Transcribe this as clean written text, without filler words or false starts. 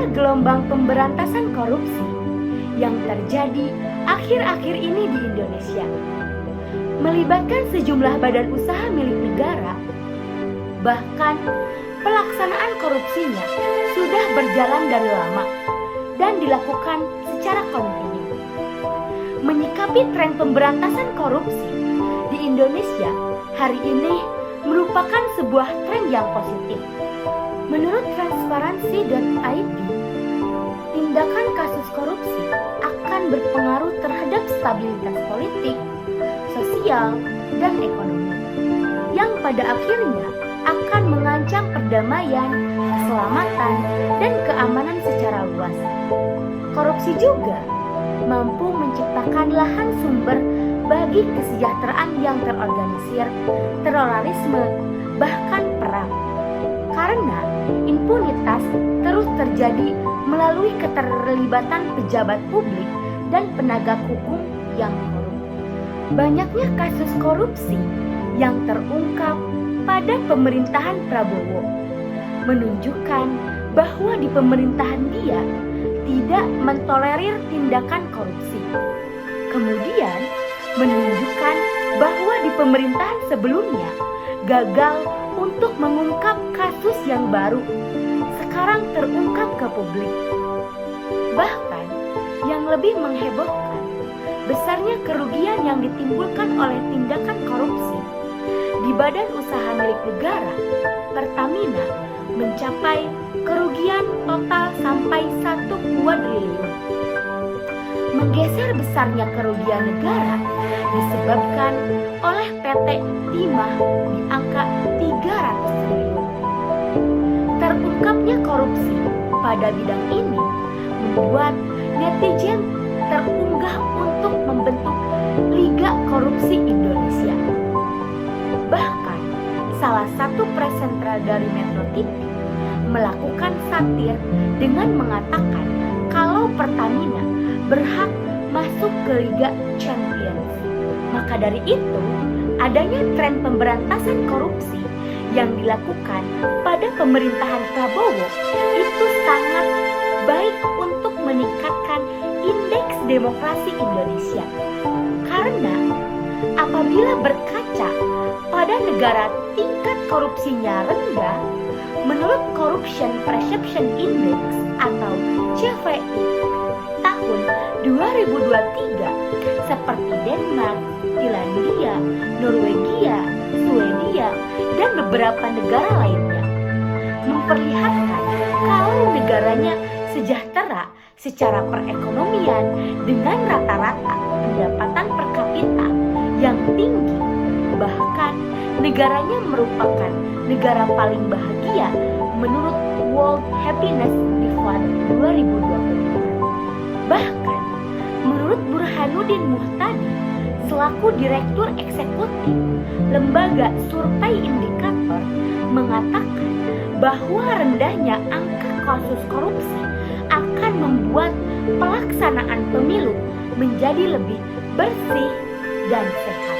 Ada gelombang pemberantasan korupsi yang terjadi akhir-akhir ini di Indonesia, melibatkan sejumlah badan usaha milik negara. Bahkan pelaksanaan korupsinya sudah berjalan dari lama dan dilakukan secara kontinu. Menyikapi tren pemberantasan korupsi di Indonesia hari ini merupakan sebuah tren yang positif. Menurut transparansi.id, tindakan kasus korupsi akan berpengaruh terhadap stabilitas politik, sosial, dan ekonomi, yang pada akhirnya akan mengancam perdamaian, keselamatan, dan keamanan secara luas. Korupsi juga mampu menciptakan lahan sumber bagi kesejahteraan yang terorganisir, terorisme, bahkan perang. Karena impunitas terus terjadi melalui keterlibatan pejabat publik dan penegak hukum yang korup. Banyaknya kasus korupsi yang terungkap pada pemerintahan Prabowo menunjukkan bahwa di pemerintahan dia tidak mentolerir tindakan korupsi. Kemudian menunjukkan bahwa di pemerintahan sebelumnya gagal untuk mengungkap kasus yang baru sekarang terungkap ke publik. Bahkan yang lebih menghebohkan, besarnya kerugian yang ditimbulkan oleh tindakan korupsi di badan usaha milik negara, Pertamina, mencapai kerugian total sampai 1 kuadriliun. Menggeser besarnya kerugian negara disebabkan oleh PT Timah di angka 300 triliun. Terungkapnya korupsi pada bidang ini membuat netizen terunggah untuk membentuk Liga Korupsi Indonesia. Bahkan salah satu presentral dari Metro TV melakukan satir dengan mengatakan kalau Pertamina berhak masuk ke Liga Champions. Maka dari itu, adanya tren pemberantasan korupsi yang dilakukan pada pemerintahan Prabowo itu sangat baik untuk meningkatkan indeks demokrasi Indonesia. Karena apabila berkaca pada negara tingkat korupsinya rendah, menurut Corruption Perception Index atau CPI tahun 2023 seperti Denmark, Finlandia, Norwegia, Swedia, dan beberapa negara lainnya memperlihatkan kalau negaranya sejahtera secara perekonomian dengan rata-rata pendapatan per kapita yang tinggi. Bahkan negaranya merupakan negara paling bahagia menurut World Happiness Report 2020. Bahkan menurut Burhanuddin Muhtadi selaku Direktur Eksekutif Lembaga Survei Indikator mengatakan bahwa rendahnya angka kasus korupsi akan membuat pelaksanaan pemilu menjadi lebih bersih dan sehat.